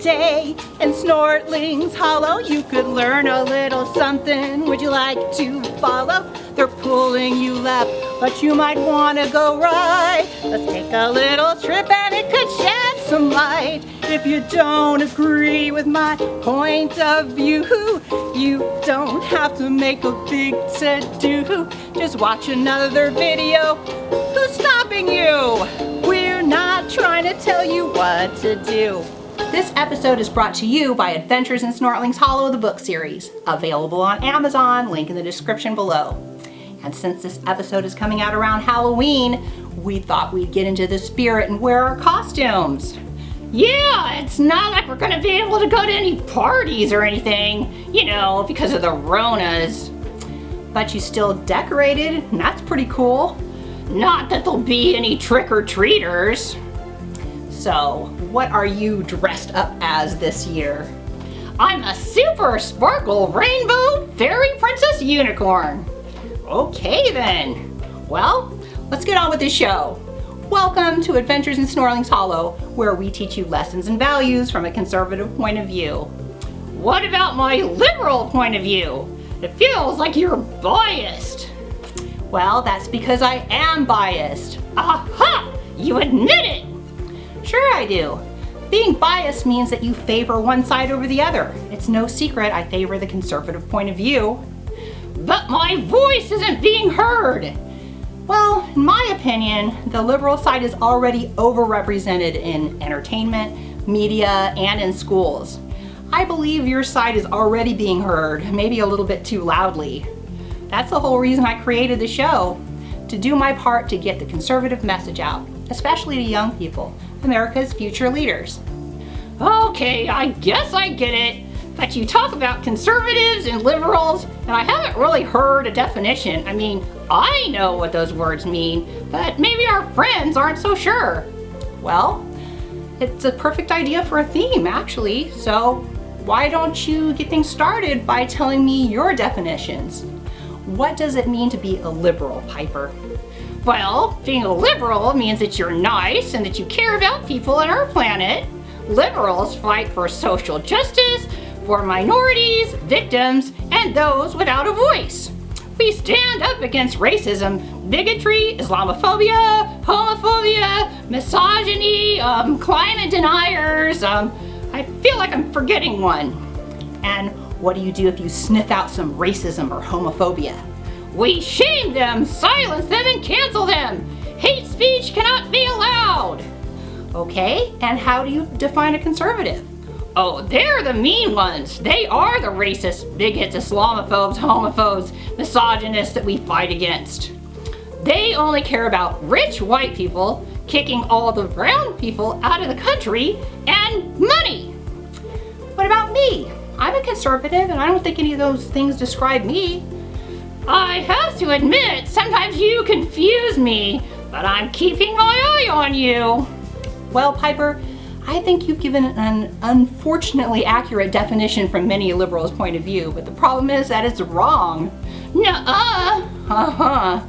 Today in Snortling's Hollow, you could learn a little something. Would you like to follow? They're pulling you left, but you might want to go right. Let's take a little trip and it could shed some light. If you don't agree with my point of view, you don't have to make a big to-do. Just watch another video. Who's stopping you? We're not trying to tell you what to do. This episode is brought to you by Adventures in Snortling's Hollow, the book series, available on Amazon, link in the description below. And since this episode is coming out around Halloween, we thought we'd get into the spirit and wear our costumes. Yeah, it's not like we're gonna be able to go to any parties or anything, because of the Ronas. But you still decorated, and that's pretty cool. Not that there'll be any trick-or-treaters. So, what are you dressed up as this year? I'm a super sparkle rainbow fairy princess unicorn. Okay then. Well, let's get on with the show. Welcome to Adventures in Snortling's Hollow, where we teach you lessons and values from a conservative point of view. What about my liberal point of view? It feels like you're biased. Well, that's because I am biased. Aha! You admit it! Sure I do. Being biased means that you favor one side over the other. It's no secret I favor the conservative point of view. But my voice isn't being heard. Well, in my opinion, the liberal side is already overrepresented in entertainment, media, and in schools. I believe your side is already being heard, maybe a little bit too loudly. That's the whole reason I created the show, to do my part to get the conservative message out, especially to young people, America's future leaders. Okay, I guess I get it. But you talk about conservatives and liberals, and I haven't really heard a definition. I know what those words mean, but maybe our friends aren't so sure. Well, it's a perfect idea for a theme, actually. So why don't you get things started by telling me your definitions? What does it mean to be a liberal, Piper? Well, being a liberal means that you're nice and that you care about people on our planet. Liberals fight for social justice, for minorities, victims, and those without a voice. We stand up against racism, bigotry, Islamophobia, homophobia, misogyny, climate deniers. I feel like I'm forgetting one. And what do you do if you sniff out some racism or homophobia? We shame them, silence them, and cancel them. Hate speech cannot be allowed. Okay, and how do you define a conservative? Oh, they're the mean ones. They are the racists, bigots, Islamophobes, homophobes, misogynists that we fight against. They only care about rich white people kicking all the brown people out of the country and money. What about me? I'm a conservative and I don't think any of those things describe me. I have to admit, sometimes you confuse me, but I'm keeping my eye on you. Well, Piper, I think you've given an unfortunately accurate definition from many liberals' point of view, but the problem is that it's wrong. Nuh-uh. Uh-huh.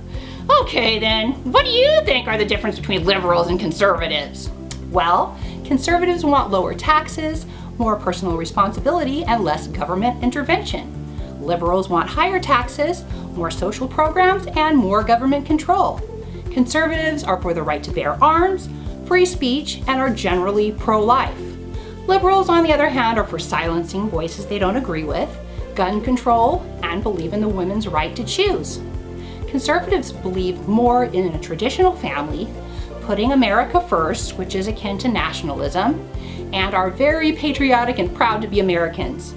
Okay then, what do you think are the difference between liberals and conservatives? Well, conservatives want lower taxes, more personal responsibility, and less government intervention. Liberals want higher taxes, more social programs, and more government control. Conservatives are for the right to bear arms, free speech, and are generally pro-life. Liberals, on the other hand, are for silencing voices they don't agree with, gun control, and believe in the women's right to choose. Conservatives believe more in a traditional family, putting America first, which is akin to nationalism, and are very patriotic and proud to be Americans.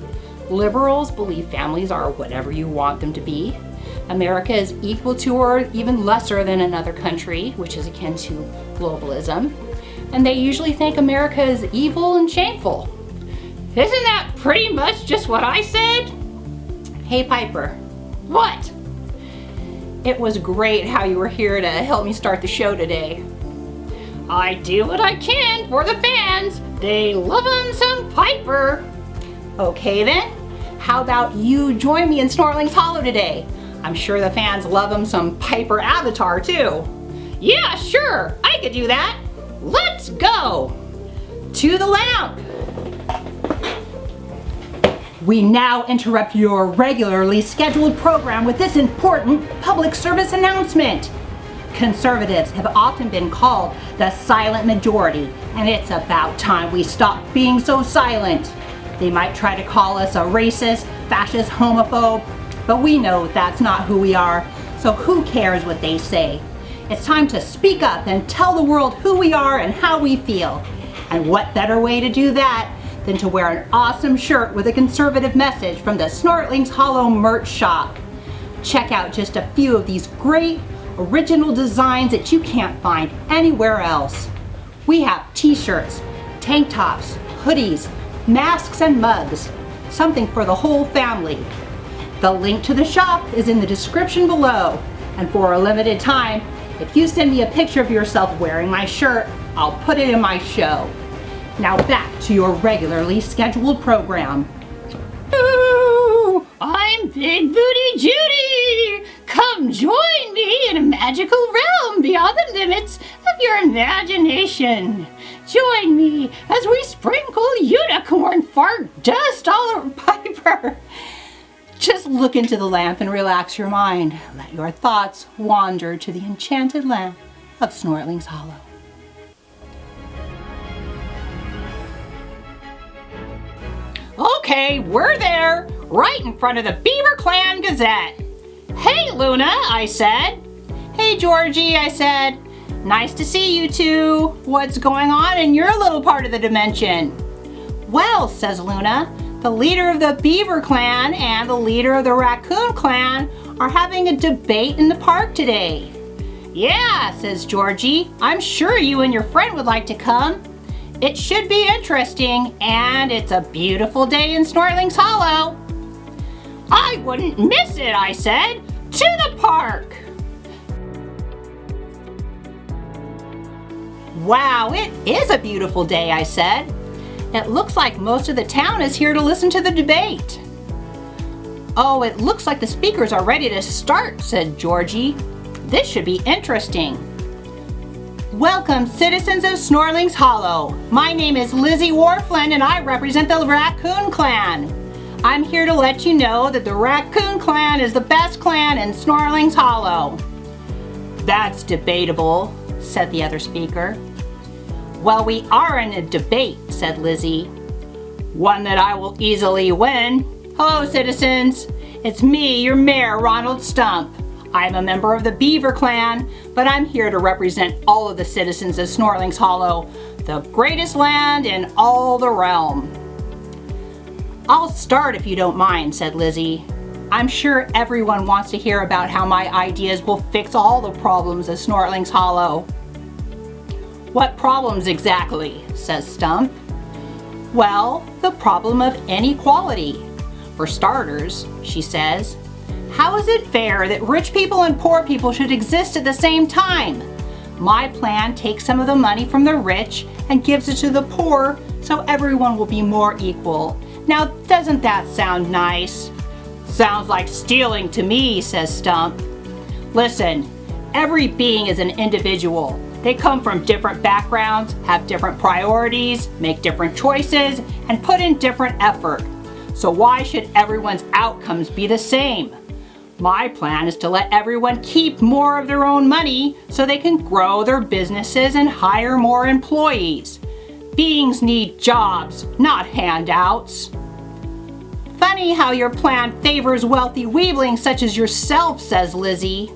Liberals believe families are whatever you want them to be. America is equal to or even lesser than another country, which is akin to globalism. And they usually think America is evil and shameful. Isn't that pretty much just what I said? Hey, Piper. What? It was great how you were here to help me start the show today. I do what I can for the fans. They love 'em some Piper. Okay then, how about you join me in Snortling's Hollow today? I'm sure the fans love him some Piper avatar too. Yeah, sure, I could do that. Let's go. To the lamp. We now interrupt your regularly scheduled program with this important public service announcement. Conservatives have often been called the silent majority, and it's about time we stop being so silent. They might try to call us a racist, fascist, homophobe, but we know that's not who we are, so who cares what they say? It's time to speak up and tell the world who we are and how we feel. And what better way to do that than to wear an awesome shirt with a conservative message from the Snortlings Hollow merch shop. Check out just a few of these great original designs that you can't find anywhere else. We have t-shirts, tank tops, hoodies, masks, and mugs. Something for the whole family. The link to the shop is in the description below. And for a limited time, if you send me a picture of yourself wearing my shirt, I'll put it in my show. Now back to your regularly scheduled program. Ooh, I'm Big Booty Judy! Come join me in a magical realm beyond the limits of your imagination. Join me as we sprinkle unicorn fart dust all over Piper. Just look into the lamp and relax your mind. Let your thoughts wander to the enchanted land of Snortlings Hollow. Okay, we're there, right in front of the Beaver Clan Gazette. Hey, Luna, I said. Hey, Georgie, I said. Nice to see you two. What's going on in your little part of the dimension? Well, says Luna, the leader of the Beaver Clan and the leader of the Raccoon Clan are having a debate in the park today. Yeah, says Georgie, I'm sure you and your friend would like to come. It should be interesting, and it's a beautiful day in Snortlings Hollow. I wouldn't miss it, I said. To the park! Wow, it is a beautiful day, I said. It looks like most of the town is here to listen to the debate. Oh, it looks like the speakers are ready to start, said Georgie. This should be interesting. Welcome, citizens of Snortlings Hollow. My name is Lizzie Warflin and I represent the Raccoon Clan. I'm here to let you know that the Raccoon Clan is the best clan in Snortlings Hollow. That's debatable, said the other speaker. Well, we are in a debate, said Lizzie. One that I will easily win. Hello, citizens. It's me, your mayor, Ronald Stump. I'm a member of the Beaver Clan, but I'm here to represent all of the citizens of Snortlings Hollow, the greatest land in all the realm. I'll start if you don't mind, said Lizzie. I'm sure everyone wants to hear about how my ideas will fix all the problems of Snortlings Hollow. What problems exactly, says Stump. Well, the problem of inequality. For starters, she says, how is it fair that rich people and poor people should exist at the same time? My plan takes some of the money from the rich and gives it to the poor so everyone will be more equal. Now, doesn't that sound nice? Sounds like stealing to me, says Stump. Listen, every being is an individual. They come from different backgrounds, have different priorities, make different choices, and put in different effort. So why should everyone's outcomes be the same? My plan is to let everyone keep more of their own money so they can grow their businesses and hire more employees. Beings need jobs, not handouts. Funny how your plan favors wealthy weeblings such as yourself, says Lizzie.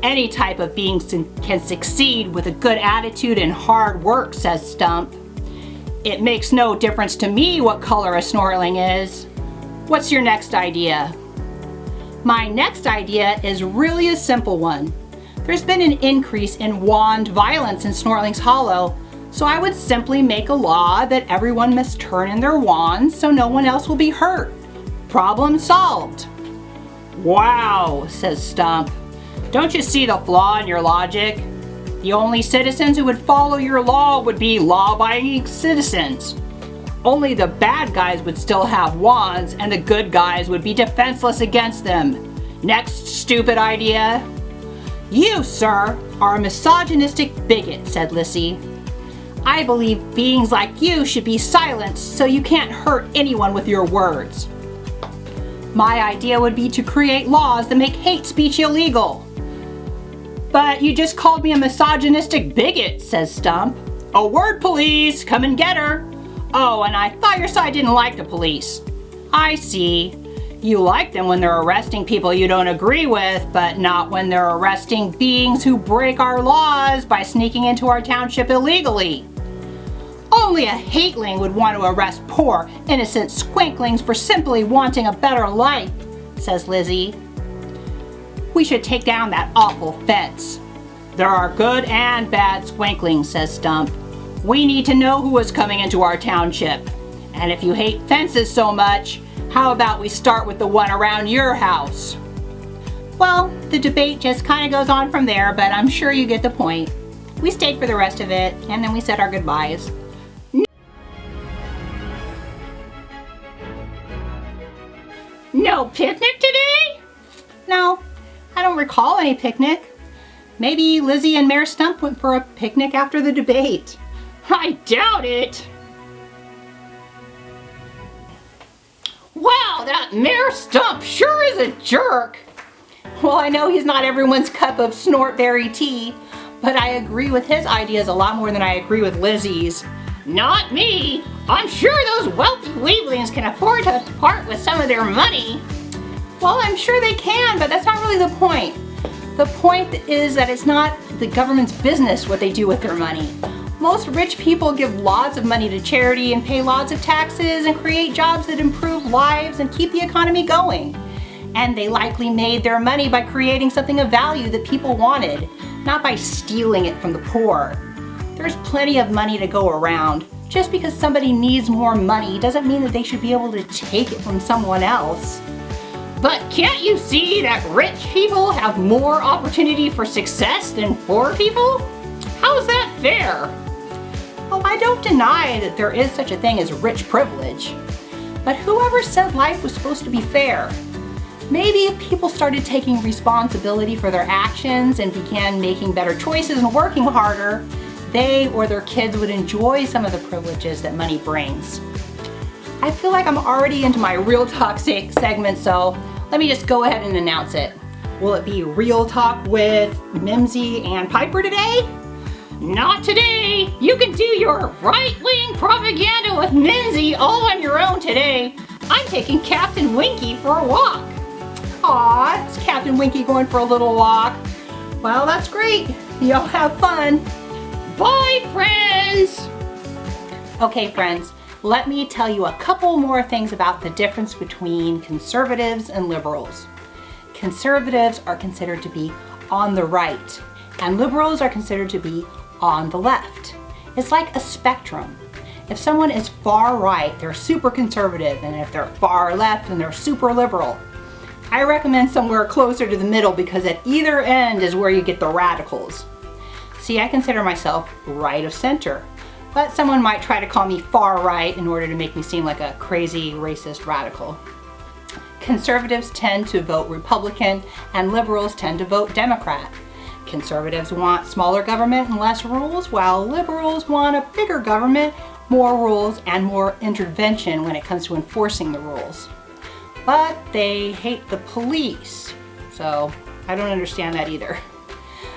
Any type of being can succeed with a good attitude and hard work, says Stump. It makes no difference to me what color a Snortling is. What's your next idea? My next idea is really a simple one. There's been an increase in wand violence in Snortlings Hollow, so I would simply make a law that everyone must turn in their wands so no one else will be hurt. Problem solved. Wow, says Stump. Don't you see the flaw in your logic? The only citizens who would follow your law would be law-abiding citizens. Only the bad guys would still have wands and the good guys would be defenseless against them. Next stupid idea. You, sir, are a misogynistic bigot, said Lizzie. I believe beings like you should be silenced so you can't hurt anyone with your words. My idea would be to create laws that make hate speech illegal. But you just called me a misogynistic bigot, says Stump. A word police, come and get her. Oh, and I thought your side didn't like the police. I see. You like them when they're arresting people you don't agree with, but not when they're arresting beings who break our laws by sneaking into our township illegally. Only a hateling would want to arrest poor, innocent squinklings for simply wanting a better life, says Lizzie. We should take down that awful fence. There are good and bad squinklings, says Stump. We need to know who is coming into our township. And if you hate fences so much, how about we start with the one around your house? Well, the debate just kind of goes on from there, but I'm sure you get the point. We stayed for the rest of it, and then we said our goodbyes. No picnic today? No, I don't recall any picnic. Maybe Lizzie and Mayor Stump went for a picnic after the debate. I doubt it. Wow, that Mayor Stump sure is a jerk. Well, I know he's not everyone's cup of snortberry tea, but I agree with his ideas a lot more than I agree with Lizzie's. Not me. I'm sure those wealthy weaklings can afford to part with some of their money. Well, I'm sure they can, but that's not really the point. The point is that it's not the government's business what they do with their money. Most rich people give lots of money to charity and pay lots of taxes and create jobs that improve lives and keep the economy going. And they likely made their money by creating something of value that people wanted, not by stealing it from the poor. There's plenty of money to go around. Just because somebody needs more money doesn't mean that they should be able to take it from someone else. But can't you see that rich people have more opportunity for success than poor people? How is that fair? Oh, I don't deny that there is such a thing as rich privilege. But whoever said life was supposed to be fair? Maybe if people started taking responsibility for their actions and began making better choices and working harder, they or their kids would enjoy some of the privileges that money brings. I feel like I'm already into my Real Talk segment, so let me just go ahead and announce it. Will it be Real Talk with Mimzi and Piper today? Not today. You can do your right-wing propaganda with Mimzi all on your own today. I'm taking Captain Winky for a walk. Aw, it's Captain Winky going for a little walk. Well, that's great. Y'all have fun. Bye, friends. Okay, friends, let me tell you a couple more things about the difference between conservatives and liberals. Conservatives are considered to be on the right, and liberals are considered to be on the left. It's like a spectrum. If someone is far right, they're super conservative, and if they're far left, then they're super liberal. I recommend somewhere closer to the middle because at either end is where you get the radicals. See, I consider myself right of center, but someone might try to call me far right in order to make me seem like a crazy racist radical. Conservatives tend to vote Republican and liberals tend to vote Democrat. Conservatives want smaller government and less rules, while liberals want a bigger government, more rules, and more intervention when it comes to enforcing the rules. But they hate the police, so I don't understand that either.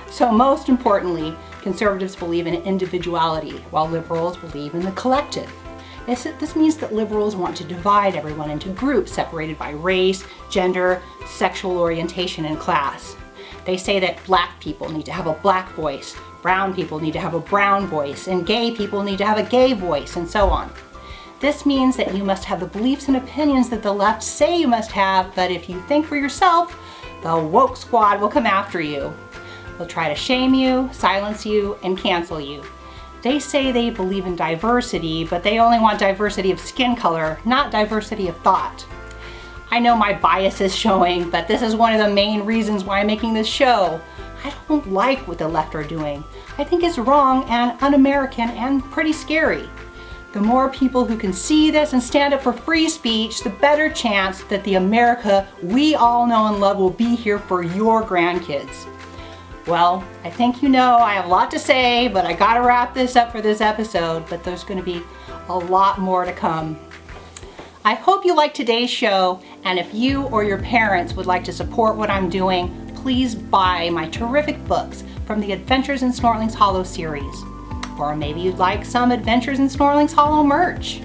So most importantly, conservatives believe in individuality, while liberals believe in the collective. This means that liberals want to divide everyone into groups separated by race, gender, sexual orientation, and class. They say that black people need to have a black voice, brown people need to have a brown voice, and gay people need to have a gay voice, and so on. This means that you must have the beliefs and opinions that the left say you must have, but if you think for yourself, the woke squad will come after you. They'll try to shame you, silence you, and cancel you. They say they believe in diversity, but they only want diversity of skin color, not diversity of thought. I know my bias is showing, but this is one of the main reasons why I'm making this show. I don't like what the left are doing. I think it's wrong and un-American and pretty scary. The more people who can see this and stand up for free speech, the better chance that the America we all know and love will be here for your grandkids. Well, I think you know I have a lot to say, but I gotta wrap this up for this episode, but there's gonna be a lot more to come. I hope you liked today's show, and if you or your parents would like to support what I'm doing, please buy my terrific books from the Adventures in Snortling's Hollow series. Or maybe you'd like some Adventures in Snortling's Hollow merch.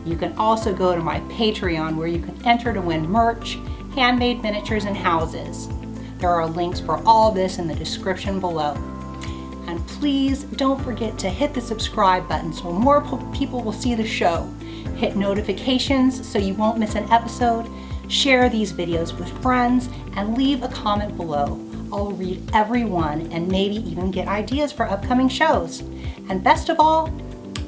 You can also go to my Patreon where you can enter to win merch, handmade miniatures, and houses. There are links for all of this in the description below. And please don't forget to hit the subscribe button so more people will see the show. Hit notifications so you won't miss an episode. Share these videos with friends and leave a comment below. I'll read every one and maybe even get ideas for upcoming shows. And best of all,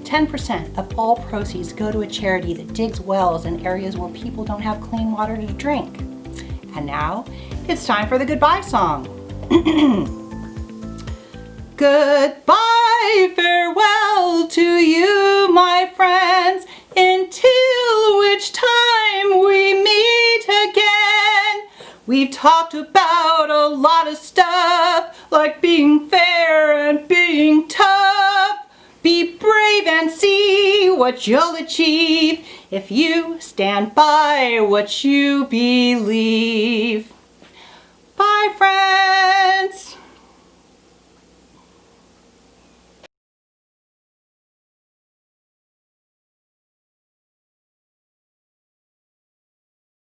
10% of all proceeds go to a charity that digs wells in areas where people don't have clean water to drink. And now, it's time for the goodbye song. Goodbye, farewell to you, my friends, until which time we meet again. We've talked about a lot of stuff, like being fair and being tough. Be brave and see what you'll achieve if you stand by what you believe. Bye, friends.